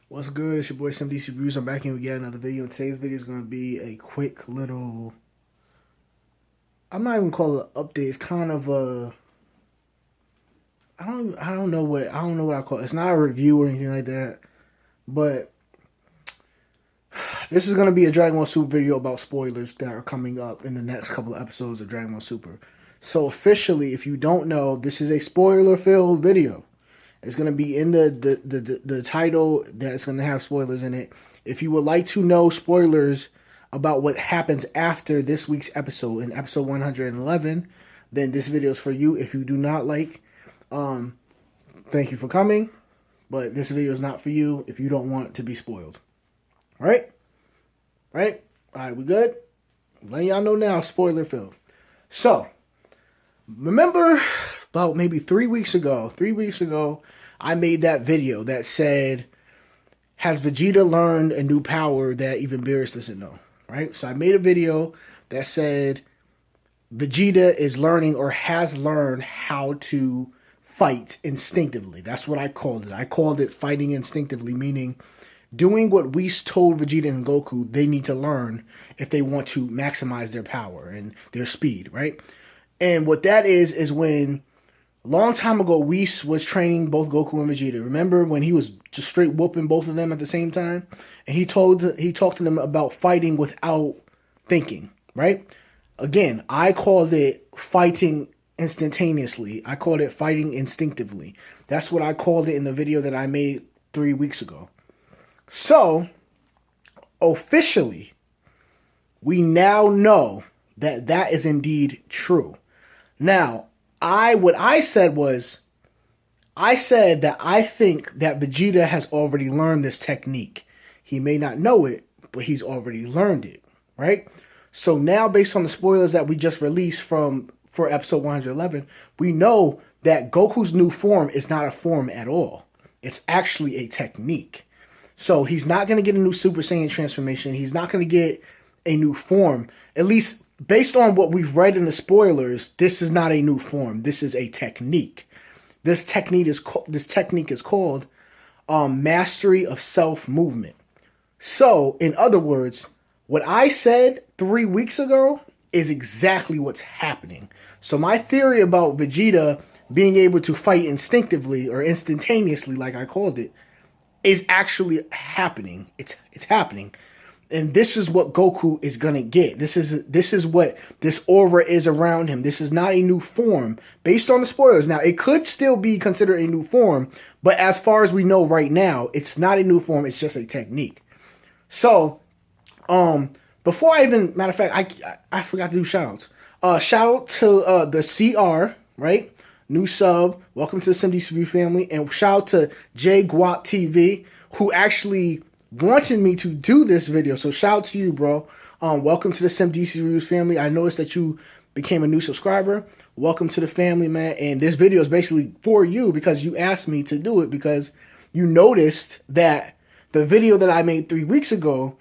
What's good? It's your boy SimD'sReviews. I'm back here again, another video. And today's video is going to be a quick little. I'm not even call it an update. It's kind of a. I don't know what I call it. It's not a review or anything like that, but this is going to be a Dragon Ball Super video about spoilers that are coming up in the next couple of episodes of Dragon Ball Super. So officially, if you don't know, this is a spoiler-filled video. It's going to be in the title that's going to have spoilers in it. If you would like to know spoilers about what happens after this week's episode, in episode 111, then this video is for you. If you do not like, thank you for coming, but this video is not for you if you don't want to be spoiled. All right? All right, we good? I'm letting y'all know now, spoiler filled. So, remember about maybe 3 weeks ago, I made that video that said, has Vegeta learned a new power that even Beerus doesn't know, right? So I made a video that said Vegeta is learning or has learned how to fight instinctively. That's what I called it. I called it fighting instinctively, meaning doing what we told Vegeta and Goku they need to learn if they want to maximize their power and their speed, right? And what that is when a long time ago, Whis was training both Goku and Vegeta. Remember when he was just straight whooping both of them at the same time? And he talked to them about fighting without thinking, right? Again, I called it fighting instantaneously. I called it fighting instinctively. That's what I called it in the video that I made 3 weeks ago. So, officially, we now know that that is indeed true. Now, what I said was, I said that I think that Vegeta has already learned this technique. He may not know it, but he's already learned it, right? So now, based on the spoilers that we just released for episode 111, we know that Goku's new form is not a form at all. It's actually a technique. So he's not going to get a new Super Saiyan transformation. He's not going to get a new form, at least based on what we've read in the spoilers. This is not a new form. This is a technique. This technique is called mastery of self movement. So, in other words, what I said 3 weeks ago is exactly what's happening. So my theory about Vegeta being able to fight instinctively or instantaneously, like I called it, is actually happening. It's happening. And this is what Goku is going to get. This is what this aura is around him. This is not a new form based on the spoilers. Now, it could still be considered a new form, but as far as we know right now, it's not a new form. It's just a technique. So, before I even, matter of fact, I forgot to do shout outs. Shout out to the CR, right? New sub. Welcome to the SimD'sReviews family. And shout out to JGuap TV, who actually wanted me to do this video. So shout out to you, bro. Welcome to the SimD'sReviews family. I noticed that you became a new subscriber. Welcome to the family, man. And this video is basically for you because you asked me to do it, because you noticed that the video that I made 3 weeks ago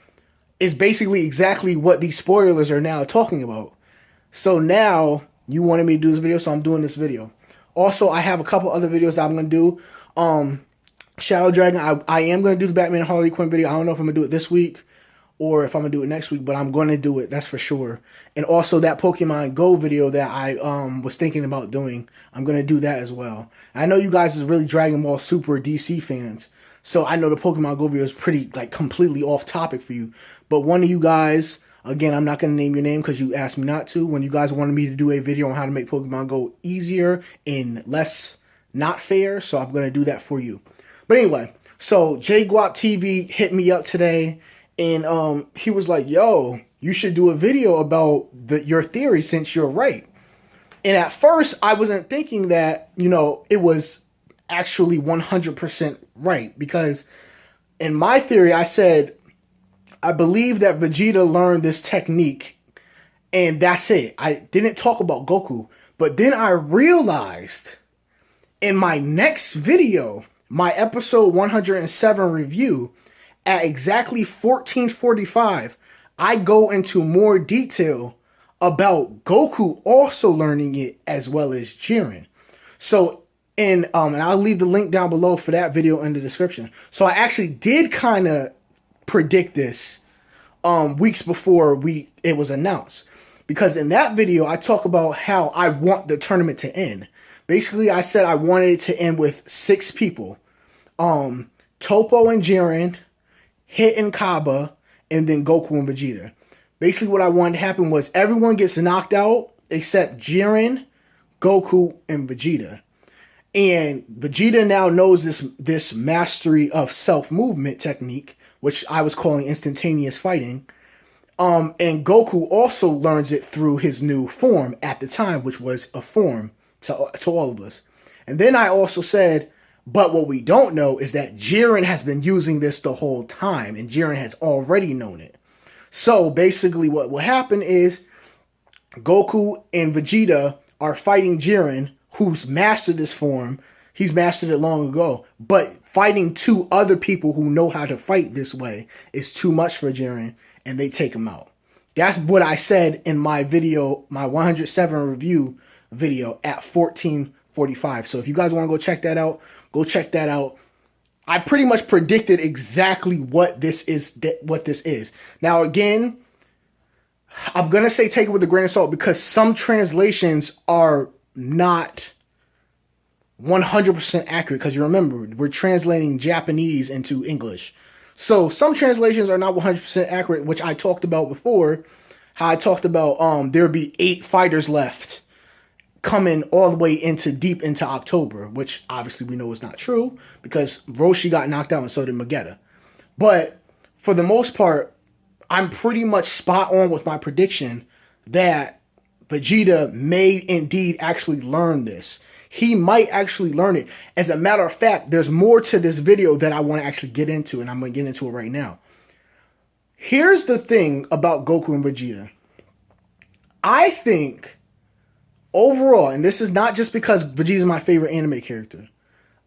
is basically exactly what these spoilers are now talking about. So now you wanted me to do this video, so I'm doing this video. Also, I have a couple other videos that I'm going to do. Shadow Dragon, I am going to do the Batman and Harley Quinn video. I don't know if I'm going to do it this week or if I'm going to do it next week, but I'm going to do it. That's for sure. And also that Pokemon Go video that I was thinking about doing, I'm going to do that as well. I know you guys is really Dragon Ball Super DC fans, so I know the Pokemon Go video is pretty, like, completely off topic for you. But one of you guys, again, I'm not going to name your name because you asked me not to, when you guys wanted me to do a video on how to make Pokemon Go easier and less not fair, so I'm going to do that for you. But anyway, so JGuap TV hit me up today, and he was like, yo, you should do a video about your theory since you're right. And at first, I wasn't thinking that, it was actually 100% right, because in my theory, I said, I believe that Vegeta learned this technique, and that's it. I didn't talk about Goku, but then I realized in my next video, my episode 107 review, at exactly 14:45, I go into more detail about Goku also learning it as well as Jiren. So And I'll leave the link down below for that video in the description. So I actually did kind of predict this weeks before it was announced. Because in that video, I talk about how I want the tournament to end. Basically, I said I wanted it to end with 6 people. Topo and Jiren, Hit and Kaba, and then Goku and Vegeta. Basically, what I wanted to happen was everyone gets knocked out except Jiren, Goku, and Vegeta. And Vegeta now knows this mastery of self-movement technique, which I was calling instantaneous fighting. And Goku also learns it through his new form at the time, which was a form to all of us. And then I also said, but what we don't know is that Jiren has been using this the whole time, and Jiren has already known it. So basically what will happen is Goku and Vegeta are fighting Jiren, who's mastered this form. He's mastered it long ago. But fighting 2 other people who know how to fight this way is too much for Jiren, and they take him out. That's what I said in my video, my 107 review video at 14:45. So if you guys want to go check that out, go check that out. I pretty much predicted exactly what this is. Now, again, I'm going to say take it with a grain of salt because some translations are not 100% accurate. Because you remember, we're translating Japanese into English. So some translations are not 100% accurate, which I talked about before. How I talked about there would be 8 fighters left coming all the way deep into October, which obviously we know is not true because Roshi got knocked out and so did Vegeta. But for the most part, I'm pretty much spot on with my prediction that Vegeta may indeed actually learn this. He might actually learn it. As a matter of fact, there's more to this video that I want to actually get into, and I'm going to get into it right now. Here's the thing about Goku and Vegeta. I think overall, and this is not just because Vegeta is my favorite anime character,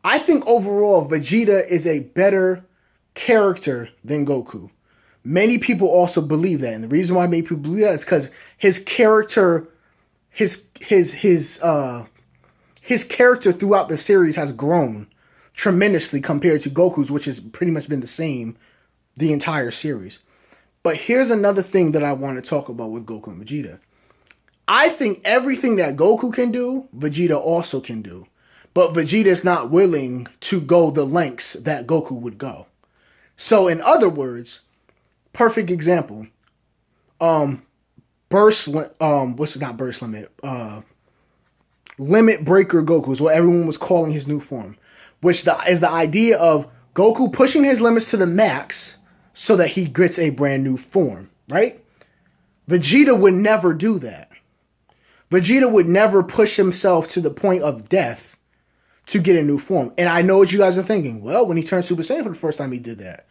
I think overall Vegeta is a better character than Goku. Many people also believe that, and the reason why many people believe that is because his character, his character throughout the series has grown tremendously compared to Goku's, which has pretty much been the same the entire series. But here's another thing that I want to talk about with Goku and Vegeta. I think everything that Goku can do, Vegeta also can do. But Vegeta is not willing to go the lengths that Goku would go. So in other words, perfect example. Limit Breaker Goku is what everyone was calling his new form. Which is the idea of Goku pushing his limits to the max so that he gets a brand new form, right? Vegeta would never do that. Vegeta would never push himself to the point of death to get a new form. And I know what you guys are thinking. Well, when he turned Super Saiyan for the first time, he did that.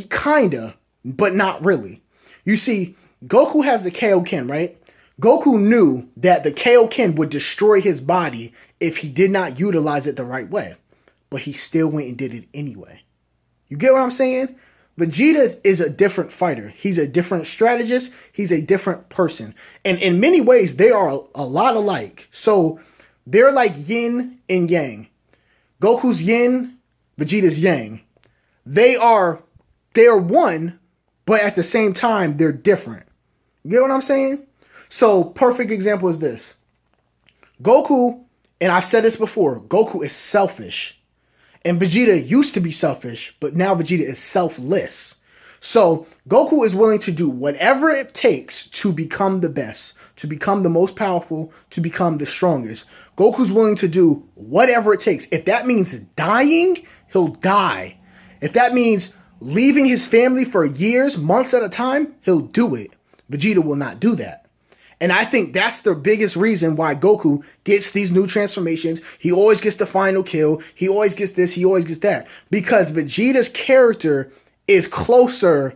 Kinda, but not really. You see, Goku has the Kaioken, right? Goku knew that the Kaioken would destroy his body if he did not utilize it the right way. But he still went and did it anyway. You get what I'm saying? Vegeta is a different fighter. He's a different strategist. He's a different person. And in many ways, they are a lot alike. So they're like yin and yang. Goku's yin, Vegeta's yang. They are one, but at the same time, they're different. You get what I'm saying? So perfect example is this. Goku, and I've said this before, Goku is selfish. And Vegeta used to be selfish, but now Vegeta is selfless. So Goku is willing to do whatever it takes to become the best, to become the most powerful, to become the strongest. Goku's willing to do whatever it takes. If that means dying, he'll die. If that means leaving his family for years, months at a time, he'll do it. Vegeta will not do that. And I think that's the biggest reason why Goku gets these new transformations. He always gets the final kill. He always gets this. He always gets that. Because Vegeta's character is closer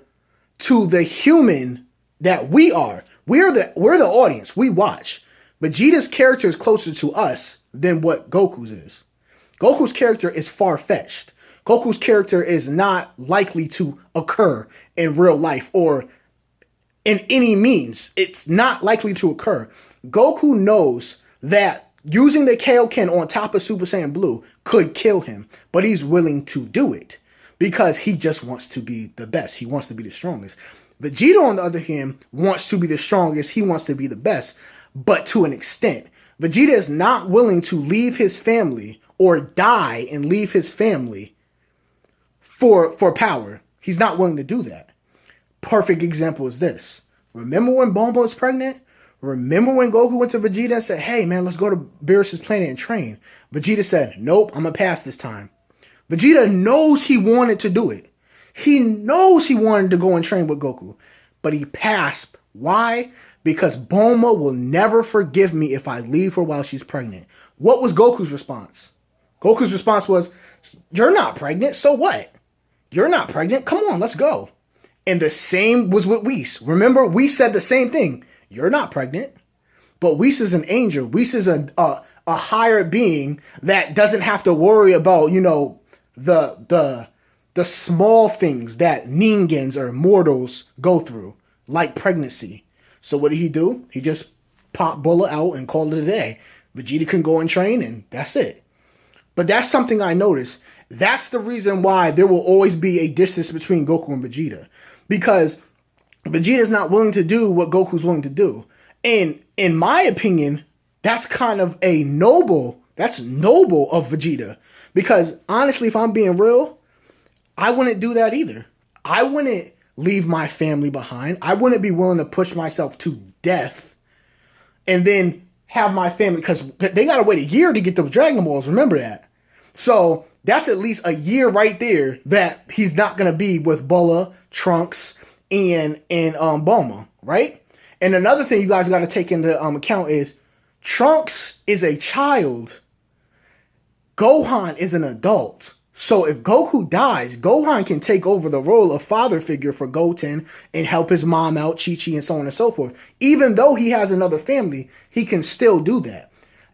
to the human that we are. We're the audience. We watch. Vegeta's character is closer to us than what Goku's is. Goku's character is far-fetched. Goku's character is not likely to occur in real life or in any means. It's not likely to occur. Goku knows that Using the Kaioken on top of Super Saiyan Blue could kill him, but he's willing to do it because he just wants to be the best. He wants to be the strongest. Vegeta, on the other hand, wants to be the strongest. He wants to be the best, but to an extent. Vegeta is not willing to leave his family or die and leave his family for power. He's not willing to do that. Perfect example is this. Remember when Bulma was pregnant? Remember when Goku went to Vegeta and said, hey man, let's go to Beerus's planet and train? Vegeta said, nope, I'm going to pass this time. Vegeta knows he wanted to do it. He knows he wanted to go and train with Goku. But he passed. Why? Because Bulma will never forgive me if I leave her while she's pregnant. What was Goku's response? Goku's response was, you're not pregnant, so what? You're not pregnant, come on, let's go. And the same was with Whis. Remember, Whis said the same thing. You're not pregnant. But Whis is an angel. Whis is a higher being that doesn't have to worry about, you know, the small things that Ningans or mortals go through, like pregnancy. So what did he do? He just popped Bulla out and called it a day. Vegeta can go and train, and that's it. But that's something I noticed. That's the reason why there will always be a distance between Goku and Vegeta. Because Vegeta is not willing to do what Goku's willing to do. And in my opinion, that's kind of that's noble of Vegeta. Because honestly, if I'm being real, I wouldn't do that either. I wouldn't leave my family behind. I wouldn't be willing to push myself to death and then have my family, because they got to wait a year to get those Dragon Balls. Remember that. So that's at least a year right there that he's not going to be with Bulla, Trunks, and Bulma, right? And another thing you guys got to take into account is Trunks is a child. Gohan is an adult. So if Goku dies, Gohan can take over the role of father figure for Goten and help his mom out, Chi-Chi, and so on and so forth. Even though he has another family, he can still do that.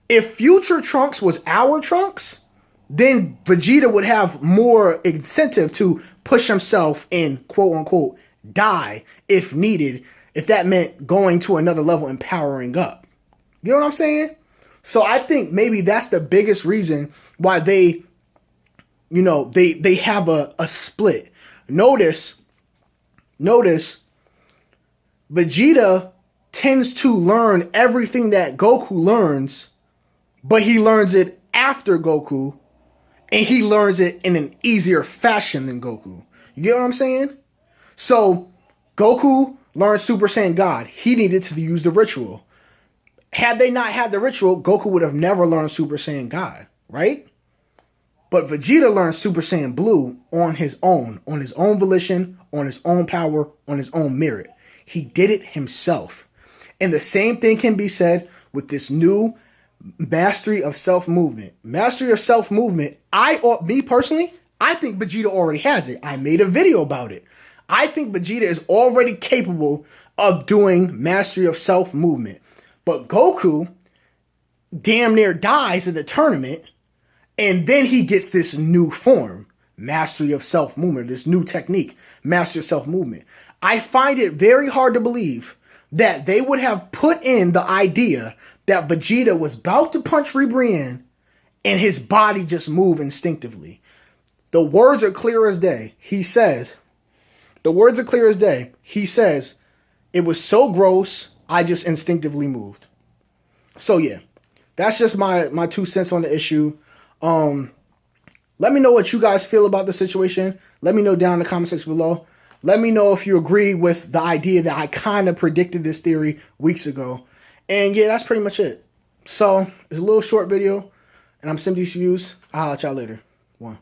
If future Trunks was our Trunks, then Vegeta would have more incentive to push himself and quote unquote die if needed, if that meant going to another level and powering up. You know what I'm saying? So I think maybe that's the biggest reason why they have a split. Notice Vegeta tends to learn everything that Goku learns, but he learns it after Goku, and he learns it in an easier fashion than Goku. You get what I'm saying? So Goku learned Super Saiyan God. He needed to use the ritual. Had they not had the ritual, Goku would have never learned Super Saiyan God, right? But Vegeta learned Super Saiyan Blue on his own volition, on his own power, on his own merit. He did it himself. And the same thing can be said with this new mastery of self-movement. Mastery of self-movement, me personally, I think Vegeta already has it. I made a video about it. I think Vegeta is already capable of doing mastery of self-movement. But Goku damn near dies in the tournament, and then he gets this new form, mastery of self-movement, this new technique, mastery of self-movement. I find it very hard to believe that they would have put in the idea that Vegeta was about to punch Ribrianne and his body just moved instinctively. The words are clear as day. He says, it was so gross, I just instinctively moved. So yeah, that's just my 2 cents on the issue. Let me know what you guys feel about the situation. Let me know down in the comment section below. Let me know if you agree with the idea that I kind of predicted this theory weeks ago. And yeah, that's pretty much it. So it's a little short video, and I'm SimD'sReviews. I'll holler at y'all later. 1.